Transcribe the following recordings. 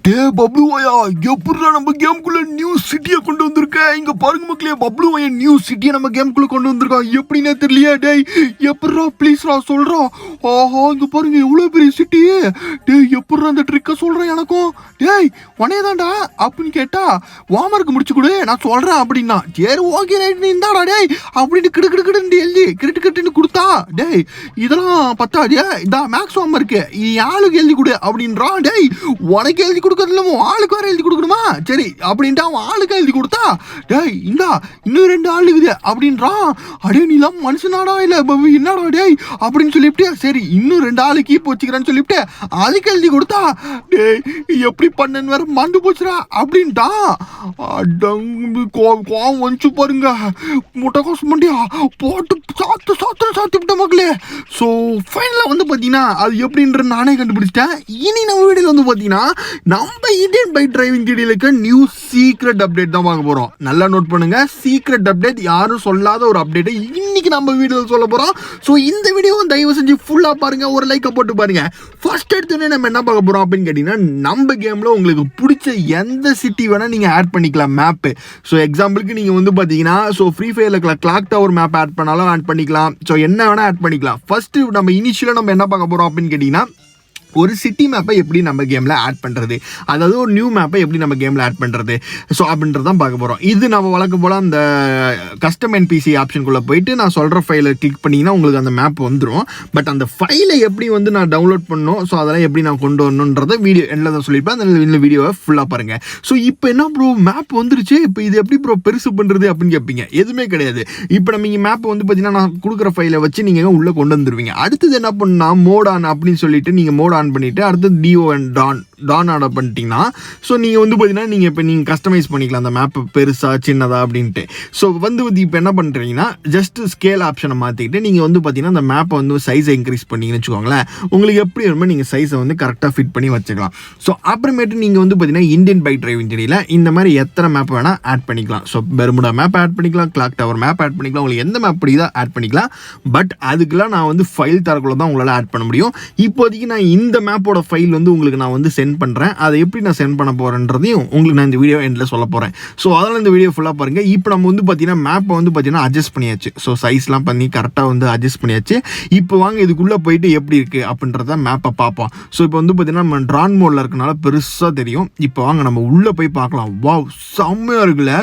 டே பப்ளுவாயா, எப்படிடா நம்ம கேம்குள்ள நியூ சிட்டியை கொண்டு வந்திருக்க? இங்க பாருங்க மக்களே, பப்ளுவாயா நியூ சிட்டியை நம்ம கேம்குள்ள கொண்டு வந்திருக்கான். எப்படின்னே தெரியலையா? டேய் எப்படிடா ப்ளீஸ்ரா சொல்றா. ஆஹா, இங்க பாருங்க எவ்வளவு பெரிய சிட்டி. டேய் எப்படிடா அந்த ட்ரிக்கை சொல்றேன் எனக்கும். டேய் உனையதான்டா அப்படின்னு கேட்டா வாமருக்கு முடிச்சு கொடு நான் சொல்றேன் அப்படின்னா, சரி ஓகே ரைட் நீ இந்தாடா டேய் அப்படின்னு கிடுக்கிட்டு எழுதி கிட்டு கொடுத்தா, டேய் இதெல்லாம் பத்தாடியா, இதா மேக்ஸ் வாம இருக்கு, ஆளுக்கு எழுதி கொடு அப்படின்றான். டேய் உனக்கு எழுதி கொடுக்கறது இல்லாம ஆளுக்கு வேற எழுதி கொடுக்கணுமா? சரி அப்படின்ட்டு அவன் ஆளுக்கு எழுதி கொடுத்தா, டேய் இந்தா இன்னும் 2 ஆள் இருக்குது அப்படின்றான். அடே நீ எல்லாம் மனுஷனாடா இல்ல என்னடா டேய் அப்படின்னு சொல்லிவிட்டு, சரி இன்னும் 2 ஆளு கீப் வச்சுக்கிறேன்னு சொல்லிவிட்டு அதுக்கு எழுதி கொடுத்தா, டேய் எப்படி பண்ணன்னு வேற மண்டு போச்சுடா அப்படின்ட்டா. கோவம் வந்துச்சு பாருங்க, முட்டைக்கோசு மண்டியா போட்டு சாத்து விட்ட மக்களே. ஸோ ஃபைனலாக வந்து பார்த்தீங்கன்னா அது எப்படின்ற நானே கண்டுபிடிச்சிட்டேன். இனி நம்ம வீடியோவில் வந்து பார்த்தீங்கன்னா நம்ம இந்தியன் பைக் டிரைவிங் டீடைலுக்கு நியூ சீக்ரெட் அப்டேட் தான் பார்க்க போகிறோம். நல்லா நோட் பண்ணுங்க, சீக்ரெட் அப்டேட், யாரும் சொல்லாத ஒரு அப்டேட்டை இன்னைக்கு நம்ம வீடியோவில் சொல்ல போகிறோம். ஸோ இந்த வீடியோவை தயவு செஞ்சு ஃபுல்லாக பாருங்க, ஒரு லைக்கை போட்டு பாருங்க. ஃபர்ஸ்ட் எடுத்தோடனே நம்ம என்ன பார்க்க போகிறோம் அப்படின்னு கேட்டிங்கன்னா, நம்ம கேமில் உங்களுக்கு பிடிச்ச எந்த சிட்டி வேணால் நீங்கள் ஆட் பண்ணிக்கலாம் மேப்பு. ஸோ எக்ஸாம்பிளுக்கு நீங்கள் வந்து பார்த்தீங்கன்னா, ஸோ ஃப்ரீ ஃபயரில் கிளாக் டவர் மேப் ஆட் பண்ணாலும் ஆட் பண்ணிக்கலாம். ஸோ என்ன வேணால் ஆட் பண்ணிக்கலாம். ஃபர்ஸ்ட்டு நம்ம இனிஷியலாக நம்ம என்ன பார்க்க போகிறோம் அப்படின்னு கேட்டிங்கன்னா, ஒரு சிட்டி மேப்பை எப்படி நம்ம கேமில் ஆட் பண்ணுறது, அதாவது ஒரு நியூ மேப்பை எப்படி நம்ம கேமில் ஆட் பண்ணுறது, ஸோ அப்படின்றது தான் பார்க்க போகிறோம். இது நம்ம வழக்கம் போல் அந்த கஸ்டம் என்பிசி ஆப்ஷனுக்குள்ளே போயிட்டு நான் சொல்கிற ஃபைலை கிளிக் பண்ணிங்கன்னா உங்களுக்கு அந்த மேப் வந்துடும். பட் அந்த ஃபைலை எப்படி வந்து நான் டவுன்லோட் பண்ணணும், ஸோ அதெல்லாம் எப்படி நான் கொண்டு வரணுன்றதை வீடியோ எண்டில் தான் சொல்லியிருப்பேன். அந்த வீடியோவை ஃபுல்லாக பாருங்கள். ஸோ இப்போ என்ன ப்ரோ மேப் வந்துருச்சு, இப்போ இது எப்படி ப்ரோ பெருசு பண்ணுறது அப்படின்னு கேட்பீங்க. எதுவுமே கிடையாது. இப்போ நம்ம இங்கே மேப் வந்து பார்த்தீங்கன்னா நான் கொடுக்குற ஃபைலை வச்சு நீங்கள் உள்ளே கொண்டு வந்துருவீங்க. அடுத்தது என்ன பண்ணால் மோட் ஆன் அப்படின்னு சொல்லிட்டு நீங்கள் மோட் ஆன் பண்ணிட்டு அடுத்து டிஓ அண்ட் டான் ஆர்டர் பண்ணிட்டீங்கன்னா, ஸோ நீங்கள் வந்து பார்த்தீங்கன்னா நீங்கள் இப்போ நீங்கள் கஸ்டமைஸ் பண்ணிக்கலாம் அந்த மேப்பு பெருசாக சின்னதா அப்படின்ட்டு. ஸோ வந்து இப்போ என்ன பண்ணுறீங்கன்னா, ஜஸ்ட் ஸ்கேல் ஆப்ஷனை மாற்றிக்கிட்டு நீங்கள் வந்து பார்த்தீங்கன்னா அந்த மேப்பை வந்து சைஸை இன்க்ரீஸ் பண்ணிங்கன்னு வச்சுக்கோங்களேன். உங்களுக்கு எப்படி வேணுமோ நீங்கள் சைஸை வந்து கரெக்டாக ஃபிட் பண்ணி வச்சுக்கலாம். ஸோ அப்புறமேட்டு நீங்கள் வந்து பார்த்தீங்கன்னா இந்தியன் பைக் டிரைவிங் தெரியல இந்த மாதிரி எத்தனை மேப் வேணால் ஆட் பண்ணிக்கலாம். ஸோ பெர்முடா மேப் ஆட் பண்ணிக்கலாம், கிளாக் டவர் மேப் ஆட் பண்ணிக்கலாம், உங்களுக்கு எந்த மேப் பிடிக்குதோ ஆட் பண்ணிக்கலாம். பட் அதுக்கெல்லாம் நான் வந்து ஃபைல் தரக்குள்ள தான் உங்களால் ஆட் பண்ண முடியும். இப்போதைக்கு நான் இந்த மேப்போட ஃபைல் வந்து உங்களுக்கு நான் வந்து சென்ட் பண்ணுறேன். அதை எப்படி நான் சென்ட் பண்ண போகிறேன்றதையும் உங்களுக்கு நான் இந்த வீடியோ எண்டில் சொல்ல போகிறேன். ஸோ அதனால் இந்த வீடியோ ஃபுல்லாக பாருங்கள். இப்போ நம்ம வந்து பார்த்தீங்கன்னா மேப்பை வந்து பார்த்தீங்கன்னா அட்ஜஸ்ட் பண்ணியாச்சு. ஸோ சைஸ்லாம் பண்ணி கரெக்டாக வந்து அட்ஜஸ்ட் பண்ணியாச்சு. இப்போ வாங்க இதுக்குள்ளே போயிட்டு எப்படி இருக்குது அப்படின்றத மேப்பை பார்ப்போம். ஸோ இப்போ வந்து பார்த்தீங்கன்னா நம்ம ட்ரான் மோடில் இருக்கனால பெருசாக தெரியும். இப்போ வாங்க நம்ம உள்ளே போய் பார்க்கலாம். வாவ் செம்மையாக இருக்குல்ல.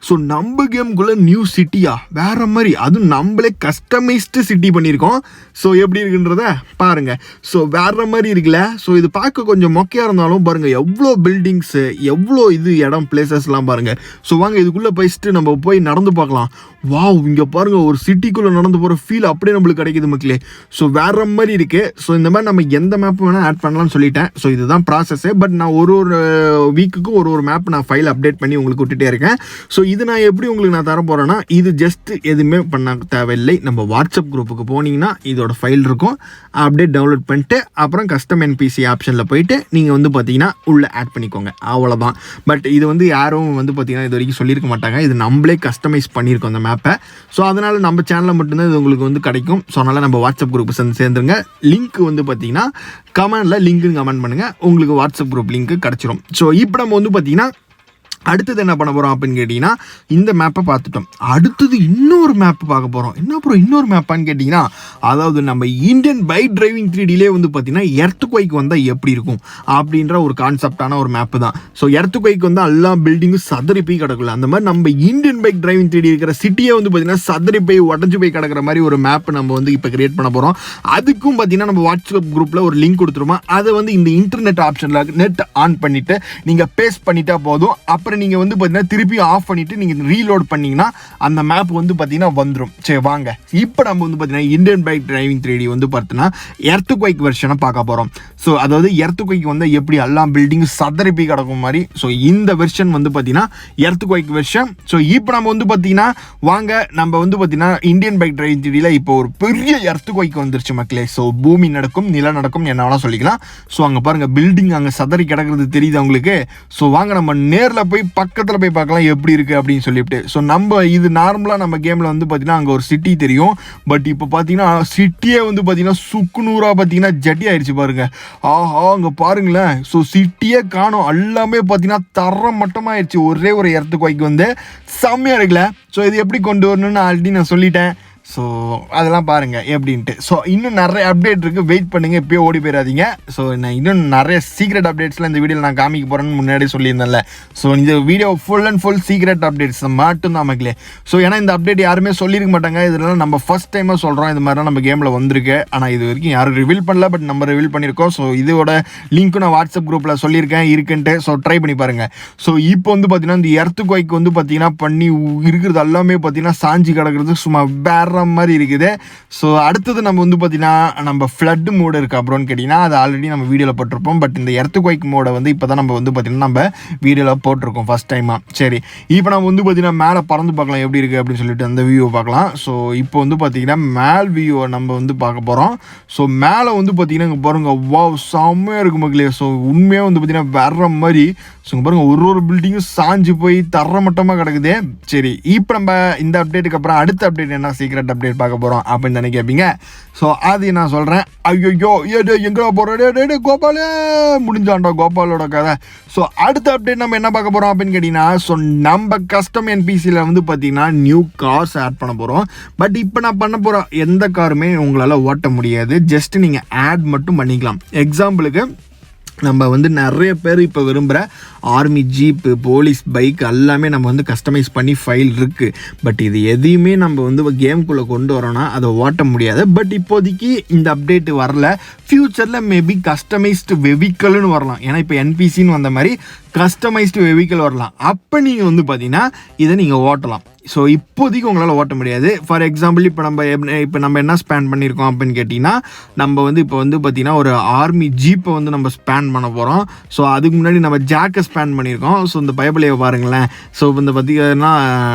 ஸோ நம்ம கேமுக்குள்ளே நியூ சிட்டியா வேறு மாதிரி, அதுவும் நம்மளே கஸ்டமைஸ்டு சிட்டி பண்ணியிருக்கோம். ஸோ எப்படி இருக்குன்றத பாருங்கள். ஸோ வேறு மாதிரி இருக்குல்ல. ஸோ இது பார்க்க கொஞ்சம் மொக்கையாக இருந்தாலும் பாருங்கள் எவ்வளோ பில்டிங்ஸு, எவ்வளோ இது இடம் பிளேசஸ்லாம் பாருங்கள். ஸோ வாங்க இதுக்குள்ளே போயிட்டு நம்ம போய் நடந்து பார்க்கலாம். வாவ் இங்கே பாருங்கள் ஒரு சிட்டிக்குள்ளே நடந்து போகிற ஃபீல் அப்படியே நம்மளுக்கு கிடைக்குது மக்களே. ஸோ வேறு மாதிரி இருக்குது. ஸோ இந்த மாதிரி நம்ம எந்த மேப் வேணால் ஆட் பண்ணலாம்னு சொல்லிட்டேன். ஸோ இதுதான் ப்ராசஸ்ஸு. பட் நான் ஒரு வீக்குக்கு ஒரு மேப் நான் ஃபைல் அப்டேட் பண்ணி உங்களுக்கு விட்டுட்டே இருக்கேன். ஸோ இது நான் எப்படி உங்களுக்கு நான் தர போகிறேன்னா, இது ஜஸ்ட் எதுவுமே பண்ண தேவையில்லை. நம்ம வாட்ஸ்அப் குரூப்புக்கு போனீங்கன்னா இதோட ஃபைல் இருக்கும், அப்டேட் டவுன்லோட் பண்ணிட்டு அப்புறம் கஸ்டம் என்பிசி ஆப்ஷனில் போயிட்டு நீங்கள் வந்து பார்த்தீங்கன்னா உள்ளே ஆட் பண்ணிக்கோங்க, அவ்வளோதான். பட் இது வந்து யாரும் வந்து பார்த்தீங்கன்னா இது வரைக்கும் சொல்லியிருக்க மாட்டாங்க. இது நம்மளே கஸ்டமைஸ் பண்ணியிருக்கோம் அந்த மேப்பை. ஸோ அதனால் நம்ம சேனலில் மட்டும்தான் இது உங்களுக்கு வந்து கிடைக்கும். ஸோ அதனால் நம்ம வாட்ஸ்அப் குரூப் சேர்ந்துருங்க. லிங்க் வந்து பார்த்தீங்கன்னா கமெண்டில் லிங்க்குன்னு கமெண்ட் பண்ணுங்கள், உங்களுக்கு வாட்ஸ்அப் குரூப் லிங்க்கு கிடச்சிரும். ஸோ இப்போ நம்ம வந்து பார்த்தீங்கன்னா அடுத்தது என்ன பண்ண போகிறோம் அப்படின்னு கேட்டிங்கன்னா, இந்த மேப்பை பார்த்துட்டோம். அடுத்தது இன்னொரு மேப்பு பார்க்க போகிறோம். என்ன அப்புறம் இன்னொரு மேப்பான்னு கேட்டிங்கன்னா, அதாவது நம்ம இந்தியன் பைக் டிரைவிங் 3Dலே வந்து பார்த்திங்கன்னா எர்த்குவைக் வந்தால் எப்படி இருக்கும் அப்படின்ற ஒரு கான்செப்டான ஒரு மேப்பு தான். ஸோ எர்த்குவைக் வந்து எல்லா பில்டிங்கும் சதறி போய் கிடக்கல. அந்த மாதிரி நம்ம இந்தியன் பைக் டிரைவிங் 3D இருக்கிற சிட்டியே வந்து பார்த்திங்கன்னா சதறி போய் உடஞ்சி போய் கிடக்கிற மாதிரி ஒரு மேப்பு நம்ம வந்து இப்போ கிரியேட் பண்ண போகிறோம். அதுக்கும் பார்த்திங்கன்னா நம்ம வாட்ஸ்அப் குரூப்பில் ஒரு லிங்க் கொடுத்துருமா, அதை வந்து இந்த இன்டர்நெட் ஆப்ஷனில் நெட் ஆன் பண்ணிவிட்டு நீங்கள் பேஸ்ட் பண்ணிட்டா போதும். அப்புறம் நீங்கள் வந்து பார்த்தீங்கன்னா திருப்பி ஆஃப் பண்ணிவிட்டு நீங்கள் ரீலோட் பண்ணிங்கன்னா அந்த மேப் வந்து பார்த்தீங்கன்னா வந்துடும். சரி வாங்க இப்போ நம்ம வந்து பார்த்தீங்கன்னா இந்தியன் பைக் டிரைவிங் 3D வந்து பார்த்தீங்கன்னா எர்த்குவைக் வெர்ஷனை பார்க்க போகிறோம். ஸோ அதாவது எர்த்குவைக் வந்து எப்படி எல்லா பில்டிங்கும் சதறி போய் கிடக்கும் மாதிரி, ஸோ இந்த வெர்ஷன் வந்து பார்த்தீங்கன்னா எர்த்குவைக் வெர்ஷன். ஸோ இப்போ நம்ம வந்து பார்த்தீங்கன்னா வாங்க நம்ம வந்து பார்த்தீங்கன்னா இந்தியன் பைக் டிரைவிங் 3Dல இப்போ ஒரு பெரிய எர்த்குவைக் வந்துருச்சு மக்களே. ஸோ பூமி நடக்கும், நில நடக்கும், என்ன வேணால் சொல்லிக்கலாம். ஸோ அங்கே பாருங்கள் பில்டிங் அங்கே சதறி கிடக்கிறது தெரியுது அவங்களுக்கு. ஸோ வாங்க நம்ம நேரில் போய் போய் பக்கத்தில் போய் பார்க்கலாம் எப்படி இருக்குது அப்படின்னு சொல்லிவிட்டு. ஸோ நம்ம இது நார்மலாக நம்ம கேமில் வந்து பார்த்தீங்கன்னா அங்கே ஒரு சிட்டி தெரியும். பட் இப்போ பார்த்தீங்கன்னா சிட்டியே வந்து பார்த்தீங்கன்னா சுக்குநூறாக பார்த்தீங்கன்னா ஜட்டி ஆயிடுச்சு பாருங்க. ஆஹா அங்கே பாருங்களேன். ஸோ சிட்டியே காணும், எல்லாமே பார்த்தீங்கன்னா தர மட்டமாகிடுச்சு. ஒரே ஒரு இடத்துக்கு வாய்க்கு வந்து செம்மையாக இருக்குல்ல. ஸோ இது எப்படி கொண்டு வரணும்னு ஆல்ரெடி நான் சொல்லிட்டேன். ஸோ அதெல்லாம் பாருங்கள் எப்படின்ட்டு. ஸோ இன்னும் நிறைய அப்டேட் இருக்குது, வெயிட் பண்ணுங்கள், இப்போயே ஓடி போயிடாதீங்க. ஸோ நான் இன்னும் நிறைய சீக்ரெட் அப்டேட்ஸ்லாம் இந்த வீடியோவில் நான் காமிக்க போகிறேன்னு முன்னாடி சொல்லியிருந்தேன்ல. ஸோ இந்த video full and full secret updates மட்டும்தான் மக்களே. ஸோ ஏன்னா இந்த அப்டேட் யாருமே சொல்லியிருக்க மாட்டாங்க. இதெல்லாம் நம்ம ஃபஸ்ட் டைமாக சொல்கிறோம். இது மாதிரிலாம் நம்ம கேமில் வந்திருக்கு. ஆனால் இது வரைக்கும் யாரும் ரிவீல் பண்ணல, பட் நம்ம ரிவீல் பண்ணியிருக்கோம். ஸோ இதோட லிங்க்கும் நான் வாட்ஸ்அப் குரூப்பில் சொல்லியிருக்கேன் இருக்குன்ட்டு. ஸோ ட்ரை பண்ணி பாருங்கள். ஸோ இப்போ வந்து பார்த்தீங்கன்னா இந்த எர்த்துக்வைக் வந்து பார்த்தீங்கன்னா பண்ணி இருக்கிறது எல்லாமே பார்த்தீங்கன்னா சாஞ்சி கிடக்கிறது சும்மா வேற மாதிரி இருக்குது. ஸோ அடுத்தது நம்ம வந்து பார்த்தீங்கன்னா நம்ம ஃப்ளட் மோடு இருக்குது அப்புறம்னு கேட்டிங்கன்னா அது ஆல்ரெடி நம்ம வீடியோவில் போட்டிருப்போம். பட் இந்த எர்த்துக்வைக் மோடை வந்து இப்போ தான் நம்ம வந்து பார்த்தீங்கன்னா நம்ம வீடியோவில் போட்டிருக்கோம் ஃபஸ்ட் டைமாக. சரி, இப்போ நம்ம வந்து பார்த்தீங்கன்னா மேலே பறந்து பார்க்கலாம் எப்படி இருக்குது அப்படின்னு சொல்லிட்டு அந்த வியூவை பார்க்கலாம். ஸோ இப்போ வந்து பார்த்தீங்கன்னா மேல் வியூவை நம்ம வந்து பார்க்க போகிறோம். ஸோ மேலே வந்து பார்த்தீங்கன்னா இங்கே பாருங்கள், வாவ் செம்மையாக இருக்கும் மக்களே. ஸோ உண்மையாக வந்து பார்த்தீங்கன்னா வேற மாதிரி. ஸோ இங்கே பாருங்கள், ஒரு பில்டிங்கும் சாஞ்சு போய் தர மட்டமாக கிடக்குது. சரி, இப்போ நம்ம இந்த அப்டேட்டுக்கு அப்புறம் அடுத்த அப்டேட் என்ன சீக்ரெட் அப்டேட் பார்க்க போகிறோம் அப்படின்னு தானே கேட்பீங்க. ஸோ அது நான் சொல்கிறேன். ஐயோ எங்கே போகிறோம் கோபாலே, முடிஞ்சாண்டா கோபாலோட கதை. ஸோ அடுத்த அப்டேட் நம்ம என்ன பார்க்க போகிறோம் அப்படின்னு கேட்டிங்கன்னா, ஸோ நம்ம கஸ்டம் என்பிசியில் வந்து பார்த்தீங்கன்னா நியூ கார்ஸ் ஆட் பண்ண போகிறோம். பட் இப்போ நான் பண்ண போகிற எந்த காருமே உங்களால் ஓட்ட முடியாது. ஜஸ்ட் நீங்கள் ஆட் மட்டும் பண்ணிக்கலாம். எக்ஸாம்பிளுக்கு நம்ம வந்து நிறைய பேர் இப்போ விரும்புகிற ஆர்மி ஜீப்பு, போலீஸ் பைக் எல்லாமே நம்ம வந்து கஸ்டமைஸ் பண்ணி ஃபைல் இருக்குது. பட் இது எதையுமே நம்ம வந்து கேமுக்குள்ளே கொண்டு வரோன்னா அதை ஓட்ட முடியாது. பட் இப்போதைக்கு இந்த அப்டேட்டு வரல. ஃப்யூச்சரில் மேபி கஸ்டமைஸ்டு வெஹிக்கல்னு வரலாம். ஏன்னா இப்போ என்பிசின்னு வந்த மாதிரி கஸ்டமைஸ்டு வெஹிக்கல் வரலாம். அப்போ நீங்கள் வந்து பார்த்தீங்கன்னா இதை நீங்கள் ஓட்டலாம். ஸோ இப்போதைக்கு உங்களால் ஓட்ட முடியாது. ஃபார் எக்ஸாம்பிள் இப்போ நம்ம என்ன ஸ்பேன் பண்ணியிருக்கோம் அப்படின்னு கேட்டிங்கன்னா, நம்ம வந்து இப்போ வந்து பார்த்திங்கன்னா ஒரு ஆர்மி ஜீப்பை வந்து நம்ம ஸ்பேன் பண்ண போகிறோம். ஸோ அதுக்கு முன்னாடி நம்ம ஜாக்கை ஸ்பேன் பண்ணியிருக்கோம். ஸோ இந்த பைபிளையை பாருங்களேன். ஸோ இந்த பார்த்திங்கன்னா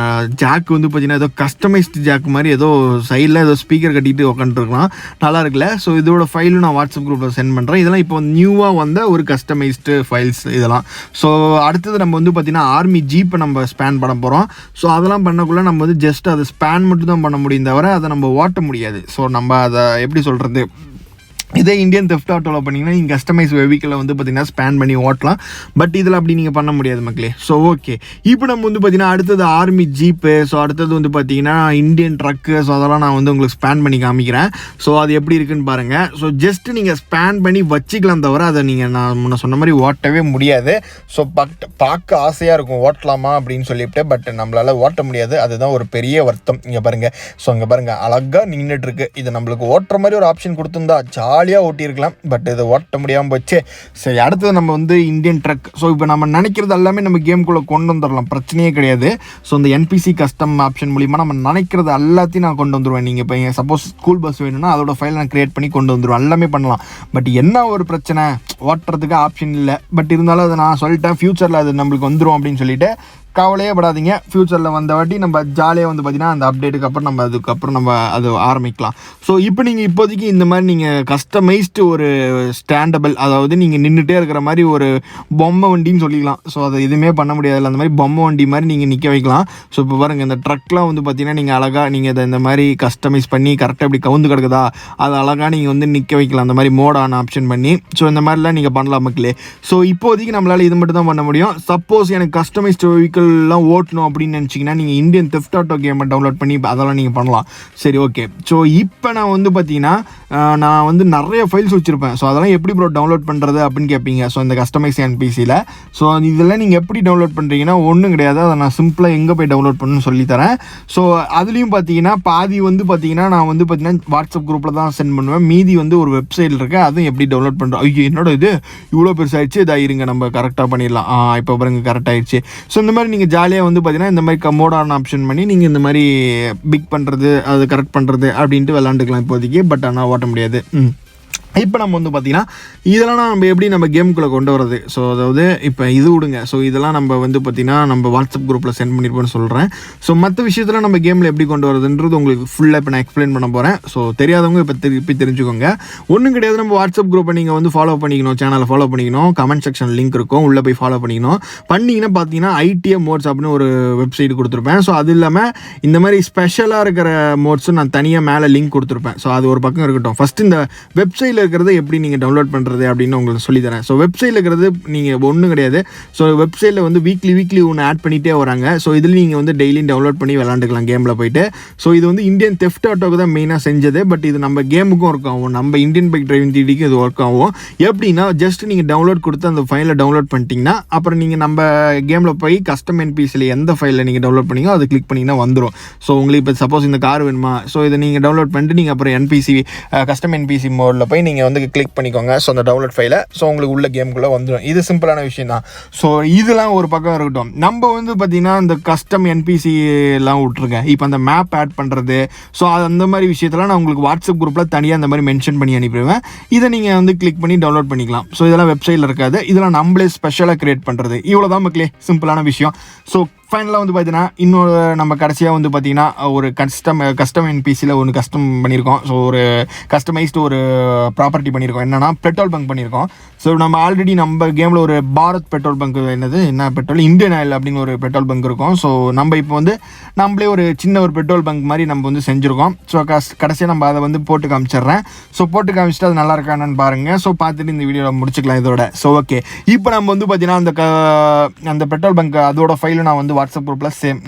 ஜாக் வந்து பார்த்திங்கன்னா ஏதோ கஸ்டமைஸ்டு ஜாக் மாதிரி ஏதோ சைடில் ஏதோ ஸ்பீக்கர் கட்டிட்டு உட்காந்துருக்கலாம். நல்லா இருக்குல்ல. ஸோ இதோட ஃபைலும் நான் வாட்ஸ்அப் குரூப்பில் சென்ட் பண்ணுறேன். இதெல்லாம் இப்போ நியூவாக வந்த ஒரு கஸ்டமைஸ்டு ஃபைல்ஸ் இதெல்லாம். ஸோ அடுத்தது நம்ம வந்து பார்த்திங்கன்னா ஆர்மி ஜீப்பை நம்ம ஸ்பேன் பண்ண போகிறோம். ஸோ அதெல்லாம் பண்ணக்குள்ளே நம்ம வந்து ஜஸ்ட் அதை ஸ்பேன் மட்டும் தான் பண்ண முடியும், தவிர அதை நம்ம ஓட்ட முடியாது. ஸோ நம்ம அதை எப்படி சொல்கிறது, இதே இந்தியன் தெஃப்ட் ஆட்டோவில் பண்ணிங்கன்னா நீங்கள் கஸ்டமைஸ் வெஹிக்கிளை வந்து பார்த்தீங்கன்னா ஸ்பேன் பண்ணி ஓட்டலாம். பட் இதில் அப்படி நீங்கள் பண்ண முடியாது மக்களே. ஸோ ஓகே, இப்போ நம்ம வந்து பார்த்தீங்கன்னா அடுத்தது ஆர்மி ஜீப்பு. ஸோ அடுத்தது வந்து பார்த்தீங்கன்னா இந்தியன் ட்ரக்கு. ஸோ அதெல்லாம் நான் வந்து உங்களுக்கு ஸ்பேன் பண்ணி காமிக்கிறேன். ஸோ அது எப்படி இருக்குன்னு பாருங்கள். ஸோ ஜஸ்ட் நீங்கள் ஸ்பேன் பண்ணி வச்சுக்கலாம், தவிர அதை நீங்கள் நான் முன்ன சொன்ன மாதிரி ஓட்டவே முடியாது. ஸோ பார்க்க ஆசையாக இருக்கும் ஓட்டலாமா அப்படின்னு சொல்லிவிட்டு, பட் நம்மளால் ஓட்ட முடியாது. அதுதான் ஒரு பெரிய வருத்தம். இங்கே பாருங்கள். ஸோ இங்கே பாருங்கள், அழகாக நின்றுட்டுருக்கு. இது நம்மளுக்கு ஓட்டுற மாதிரி ஒரு ஆப்ஷன் கொடுத்துருந்தா ஜாலியாக ஓட்டியிருக்கலாம். பட் இதை ஓட்ட முடியாமல் போச்சு. சரி, அடுத்தது நம்ம வந்து இந்தியன் ட்ரக். ஸோ இப்போ நம்ம நினைக்கிறது எல்லாமே நம்ம கேமுக்குள்ளே கொண்டு வந்துடலாம், பிரச்சனையே கிடையாது. ஸோ இந்த என்பிசி கஸ்டம் ஆப்ஷன் மூலிமா நம்ம நினைக்கிறது எல்லாத்தையும் நான் கொண்டு வந்துடுவேன். நீங்கள் இப்போ சப்போஸ் ஸ்கூல் பஸ் வேணும்னா அதோட ஃபைல் நான் க்ரியேட் பண்ணி கொண்டு வந்துடுவேன். எல்லாமே பண்ணலாம். பட் என்ன ஒரு பிரச்சனை, ஓட்டுறதுக்கு ஆப்ஷன் இல்லை. பட் இருந்தாலும் அதை நான் சொல்லிட்டேன், ஃப்யூச்சரில் அது நம்மளுக்கு வந்துடும் அப்படின்னு சொல்லிட்டு கவலையே படாதீங்க. ஃப்யூச்சரில் வந்த வாட்டி நம்ம ஜாலியாக வந்து பார்த்திங்கன்னா அந்த அப்டேட்டுக்கு அப்புறம் நம்ம அதுக்கப்புறம் நம்ம அது ஆரம்பிக்கலாம். ஸோ இப்போ நீங்கள் இப்போதைக்கு இந்த மாதிரி நீங்கள் கஸ்டமைஸ்டு ஒரு ஸ்டாண்டபிள், அதாவது நீங்கள் நின்றுட்டே இருக்கிற மாதிரி ஒரு பொம்மை வண்டின்னு சொல்லிக்கலாம். ஸோ அதை எதுவுமே பண்ண முடியாது. அந்த மாதிரி பொம்மை வண்டி மாதிரி நீங்கள் நிற்க வைக்கலாம். ஸோ இப்போ பாருங்கள், இந்த ட்ரக்லாம் வந்து பார்த்திங்கன்னா நீங்கள் அழகாக நீங்கள் அதை இந்த மாதிரி கஸ்டமைஸ் பண்ணி கரெக்டாக இப்படி கவுந்து கிடக்குதா அது அழகாக நீங்கள் வந்து நிற்க வைக்கலாம், அந்த மாதிரி மோடான ஆப்ஷன் பண்ணி. ஸோ இந்த மாதிரிலாம் நீங்கள் பண்ணலாம் மக்களே. ஸோ இப்போதைக்கு நம்மளால் இது மட்டும் தான் பண்ண முடியும். சப்போஸ் எனக்கு கஸ்டமைஸ்டு வெஹிக்கிள் எல்லாம் ஓட்டணும் அப்படின்னு நினச்சிங்கன்னா நீங்கள் இந்தியன் தெஃப்ட் ஆட்டோ கேமை டவுன்லோட் பண்ணி அதெல்லாம் நீங்கள் பண்ணலாம். சரி, ஓகே. ஸோ இப்போ நான் வந்து பார்த்தீங்கன்னா நான் வந்து நிறைய ஃபைல்ஸ் வச்சுருப்பேன். ஸோ அதெல்லாம் எப்படி ப்ரோ டவுன்லோட் பண்ணுறது அப்படின்னு கேட்பீங்க. ஸோ இந்த கஸ்டமைஸ் என்பிசியில் ஸோ இதெல்லாம் நீங்கள் எப்படி டவுன்லோட் பண்ணுறீங்கன்னா ஒன்றும் கிடையாது. அதை நான் சிம்பிளாக எங்கே போய் டவுன்லோட் பண்ணணும்னு சொல்லித்தரேன். ஸோ அதுலேயும் பார்த்தீங்கன்னா பாதி வந்து பார்த்தீங்கன்னா நான் வந்து பார்த்தீங்கன்னா வாட்ஸ்அப் குரூப்பில் தான் சென்ட் பண்ணுவேன். மீதி வந்து ஒரு வெப்சைட்டில் இருக்குது, அதுவும் எப்படி டவுன்லோட் பண்ணுறோம். ஐயோ என்னோட இது இவ்வளோ பெருசாகிடுச்சு, இதாக இருங்க நம்ம கரெக்டாக பண்ணிடலாம். இப்போ பாருங்க கரெக்டாகிடுச்சு. ஸோ இந்த மாதிரி நீங்கள் ஜாலியாக வந்து பார்த்தீங்கன்னா இந்த மாதிரி மோடான ஆப்ஷன் பண்ணி நீங்கள் இந்த மாதிரி பிக் பண்ணுறது, அது கரெக்ட் பண்ணுறது அப்படின்ட்டு விளாண்டுக்கலாம் இப்போதைக்கு. பட் ஆனால் ஓட்ட முடியாது. இப்போ நம்ம வந்து பார்த்திங்கன்னா இதெல்லாம் நம்ம எப்படி நம்ம கேமுக்குள்ளே கொண்டு வரது. ஸோ அதாவது இப்போ இது விடுங்க. ஸோ இதெல்லாம் நம்ம வந்து பார்த்திங்கன்னா நம்ம வாட்ஸ்அப் குரூப்பில் சென்ட் பண்ணியிருப்போம்னு சொல்கிறேன். ஸோ மற்ற விஷயத்தில் நம்ம கேமில் எப்படி கொண்டு வரதுன்றது உங்களுக்கு ஃபுல்லாக இப்போ நான் எக்ஸ்பிளைன் பண்ண போகிறேன். ஸோ தெரியாதவங்க இப்போ திருப்பி தெரிஞ்சுக்கோங்க. ஒன்றும் கிடையாது, நம்ம வாட்ஸ்அப் குரூப்பை நீங்கள் வந்து ஃபாலோ பண்ணிக்கணும், சேனலை ஃபாலோ பண்ணிக்கணும், கமெண்ட் செக்ஷன் லிங்க் இருக்கும், உள்ளே போய் ஃபாலோ பண்ணிக்கணும். பண்ணிங்கன்னா பார்த்தீங்கன்னா ITM மோட்ஸ் அப்படின்னு ஒரு வெப்சைட் கொடுத்துருப்பேன். ஸோ அது இல்லாமல் இந்த மாதிரி ஸ்பெஷலாக இருக்கிற மோட்ஸும் நான் தனியாக மேலே லிங்க் கொடுத்துருப்பேன். ஸோ அது ஒரு பக்கம் இருக்கட்டும். ஃபஸ்ட்டு இந்த வெப்சைட்டில் இருக்கிறது எப்படி நீங்கள் டவுன்லோட் பண்ணுறது அப்படின்னு உங்களுக்கு சொல்லித்தரேன். ஸோ வெப்சைட்டில் இருக்கிறது நீங்கள் ஒன்றும் கிடையாது. ஸோ வெப்சைட்டில் வந்து வீக்லி ஒன்று ஆட் பண்ணிகிட்டே வராங்க. ஸோ இதில் நீங்கள் வந்து டெய்லியும் டவுன்லோட் பண்ணி விளாண்டுக்கலாம் கேமில் போயிட்டு. ஸோ இது வந்து இந்தியன் தெஃப்ட் ஆட்டோக்கு தான் மெயினாக செஞ்சது. பட் இது நம்ம கேமுக்கும் ஒர்க் ஆகும், நம்ம இந்தியன் பைக் டிரைவிங் 3Dக்கும் இது ஒர்க் ஆகும். எப்படின்னா ஜஸ்ட் நீங்கள் டவுன்லோட் கொடுத்து அந்த ஃபைலை டவுன்லோட் பண்ணிட்டீங்கன்னா அப்புறம் நீங்கள் நம்ம கேமில் போய் கஸ்டம் NPCயில் எந்த ஃபைலில் நீங்கள் டவுன்லோட் பண்ணிங்களோ அதை கிளிக் பண்ணிங்கன்னா வந்துடும். ஸோ உங்களுக்கு இப்போ சப்போஸ் இந்த கார் வேணுமா, ஸோ இதை நீங்கள் டவுன்லோட் பண்ணிட்டு நீங்கள் அப்புறம் கஸ்டம் NPC மோடில் போய் நீங்கள் வந்து கிளிக் பண்ணிக்கோங்க. ஸோ அந்த டவுன்லோட் ஃபைலை ஸோ உங்களுக்கு உள்ள கேமுக்குள்ளே வந்துடும். இது சிம்பிளான விஷயம் தான். ஸோ இதெல்லாம் ஒரு பக்கம் இருக்கட்டும். நம்ம வந்து பார்த்திங்கன்னா இந்த கஸ்டம் NPC எல்லாம் விட்ருங்க. இப்போ அந்த மேப் ஆட் பண்ணுறது, ஸோ அந்த மாதிரி விஷயத்தெல்லாம் நான் உங்களுக்கு வாட்ஸ்அப் குரூப்பில் தனியாக அந்த மாதிரி மென்ஷன் பண்ணி அனுப்பிடுவேன். இதை நீங்கள் வந்து கிளிக் பண்ணி டவுன்லோட் பண்ணிக்கலாம். ஸோ இதெல்லாம் வெப்சைட்டில் இருக்காது, இதெல்லாம் நம்மளே ஸ்பெஷலாக க்ரியேட் பண்ணுறது. இவ்வளோ தான் மக்களே, சிம்பிளான விஷயம். ஸோ ஃபைனலாக வந்து பார்த்தீங்கன்னா இன்னொரு நம்ம கடைசியாக வந்து பார்த்திங்கன்னா ஒரு கஸ்டம் NPCயில் ஒன்று கஸ்டம் பண்ணியிருக்கோம். ஸோ ஒரு கஸ்டமைஸ்டு ஒரு ப்ராப்பர்ட்டி பண்ணியிருக்கோம். என்னென்னா பெட்ரோல் பங்க் பண்ணியிருக்கோம். ஸோ நம்ம ஆல்ரெடி நம்ம கேமில் ஒரு பாரத் பெட்ரோல் பங்க், என்ன பெட்ரோல், இந்தியன் ஆயில் அப்படின்னு ஒரு பெட்ரோல் பங்க் இருக்கும். ஸோ நம்ம இப்போ வந்து நம்மளே ஒரு சின்ன ஒரு பெட்ரோல் பங்க் மாதிரி நம்ம வந்து செஞ்சுருக்கோம். ஸோ கடைசியாக நம்ம அதை வந்து போட்டு காமிச்சிடுறேன். ஸோ போட்டு காமிச்சிட்டு அது நல்லா இருக்கானு பாருங்கள். ஸோ பார்த்துட்டு இந்த வீடியோவில் முடிச்சுக்கலாம் இதோட. ஸோ ஓகே, இப்போ நம்ம வந்து பார்த்திங்கன்னா அந்த பெட்ரோல் பங்க் அதோட ஃபைலும் நான் வந்து வாட்ஸ்அப் குரூப்பில் சேம்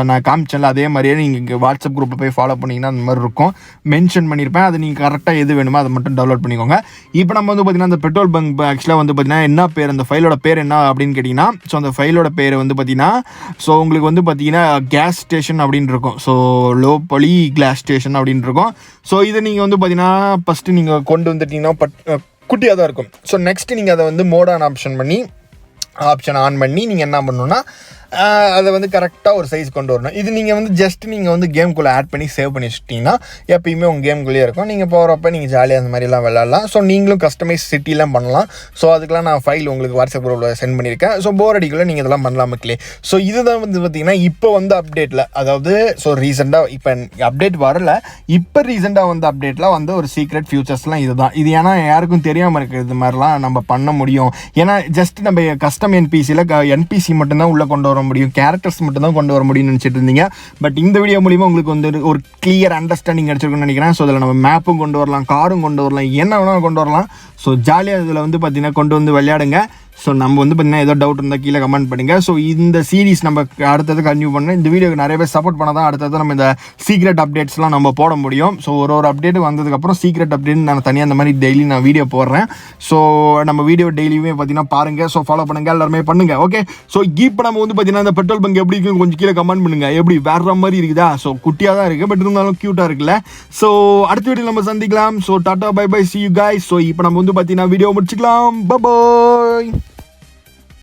நான் காமிச்சேன்ல அதே மாதிரியே நீங்கள் வாட்ஸ்அப் குரூப்பில் போய் ஃபாலோ பண்ணிங்கன்னா அந்த மாதிரி இருக்கும், மென்ஷன் பண்ணியிருப்பேன். அது நீங்கள் கரெக்டாக எது வேணுமோ அதை மட்டும் டவுன்லோட் பண்ணிக்கோங்க. இப்போ நம்ம வந்து பார்த்திங்கன்னா அந்த பெட்ரோல் பங்க் ஆக்சுவலாக வந்து பார்த்திங்கன்னா என்ன பேர், அந்த ஃபைலோட பேர் என்ன அப்படின்னு கேட்டிங்கன்னா, ஸோ அந்த ஃபைலோட பேர் வந்து பார்த்திங்கன்னா ஸோ உங்களுக்கு வந்து பார்த்திங்கன்னா கேஸ் ஸ்டேஷன் அப்படின்னு இருக்கும். ஸோ லோ பொலி கிளாஸ் ஸ்டேஷன் அப்படின்னு இருக்கும். ஸோ இதை நீங்கள் வந்து பார்த்திங்கன்னா ஃபஸ்ட்டு நீங்கள் கொண்டு வந்துட்டிங்கன்னா குட்டியாக தான் இருக்கும். ஸோ நெக்ஸ்ட்டு நீங்கள் அதை வந்து மோட் ஆப்ஷன் ஆன் பண்ணி நீங்கள் என்ன பண்ணணுன்னா அதை வந்து கரெக்டாக ஒரு சைஸ் கொண்டு வரணும். இது நீங்கள் வந்து ஜஸ்ட் நீங்கள் வந்து கேம்குள்ளே ஆட் பண்ணி சேவ் பண்ணி வச்சுட்டிங்கன்னா எப்பயுமே உங்கள் கேம்குள்ளேயே இருக்கும். நீங்கள் போகிறப்ப நீங்கள் ஜாலியாக அந்த மாதிரிலாம் விளாட்லாம். ஸோ நீங்களும் கஸ்டமைஸ் சிட்டிலாம் பண்ணலாம். ஸோ அதுக்கெலாம் நான் ஃபைல் உங்களுக்கு வாட்ஸ்அப் குரூப்பில் சென்ட் பண்ணியிருக்கேன். ஸோ போர் அடிக்கல நீங்கள் இதெல்லாம் பண்ணலாம் மக்களே. ஸோ இதுதான் வந்து பார்த்திங்கன்னா இப்போ வந்து அப்டேட்டில், அதாவது ஸோ ரீசெண்டாக இப்போ அப்டேட் வரல, இப்போ ரீசெண்டாக வந்து அப்டேட்டில் வந்து ஒரு சீக்ரெட் ஃபியூச்சர்ஸ்லாம் இதுதான். இது ஏன்னா யாருக்கும் தெரியாமல் இருக்குது இது மாதிரிலாம் நம்ம பண்ண முடியும். ஏன்னா ஜஸ்ட் நம்ம கஸ்டம் NPCயில் NPC மட்டும்தான் உள்ளே கொண்டு வர முடியும், கேரக்டர்ஸ் மட்டும் தான் கொண்டு வர முடியும்னு நினச்சிட்டு இருந்தீங்க. பட் இந்த வீடியோ மூலிமா உங்களுக்கு வந்து ஒரு கிளியர் அண்டர்ஸ்டாண்டிங் கிடச்சிருக்குன்னு நினைக்கிறேன். ஸோ அதில் நம்ம மேப்பும் கொண்டு வரலாம், காரும் கொண்டு வரலாம், என்ன வேணாலும் கொண்டு வரலாம். ஸோ ஜாலியாக இதில் வந்து பார்த்திங்கன்னா கொண்டு வந்து விளையாடுங்க. ஸோ நம்ம வந்து பார்த்திங்கன்னா ஏதோ டவுட் இருந்தால் கீழே கமெண்ட் பண்ணுங்கள். ஸோ இந்த சீரிஸ் நம்ம அடுத்தது கன்டினியூ பண்ணேன். இந்த வீடியோக்கு நிறைய பேர் சப்போர்ட் பண்ணால் தான் அடுத்தது நம்ம இந்த சீக்ரெட் அப்டேட்ஸ்லாம் நம்ம போட முடியும். ஸோ ஒரு அப்டேட் வந்ததுக்கப்புறம் சீக்ரெட் அப்டேட் நான் தனியாக அந்த மாதிரி டெய்லி நான் வீடியோ போடுறேன். ஸோ நம்ம வீடியோ டெய்லியுமே பார்த்திங்கன்னா பாருங்கள். ஸோ ஃபாலோ பண்ணுங்கள், எல்லாருமே பண்ணுங்கள். ஓகே, ஸோ இப்போ நம்ம வந்து பார்த்திங்கன்னா இந்த பெட்ரோல் பங்க் எப்படி இருக்கும் கொஞ்சம் கீழே கமெண்ட் பண்ணுங்கள். எப்படி வேற மாதிரி இருக்குதா? ஸோ குட்டியாக தான் இருக்குது, பட் இருந்தாலும் க்யூட்டாக இருக்குல்ல. ஸோ அடுத்த வீடியோ நம்ம சந்திக்கலாம். So tata bye bye, see you guys. So இப்போ நம்ம வந்து பார்த்திங்கன்னா வீடியோ முடிச்சுக்கலாம். பை.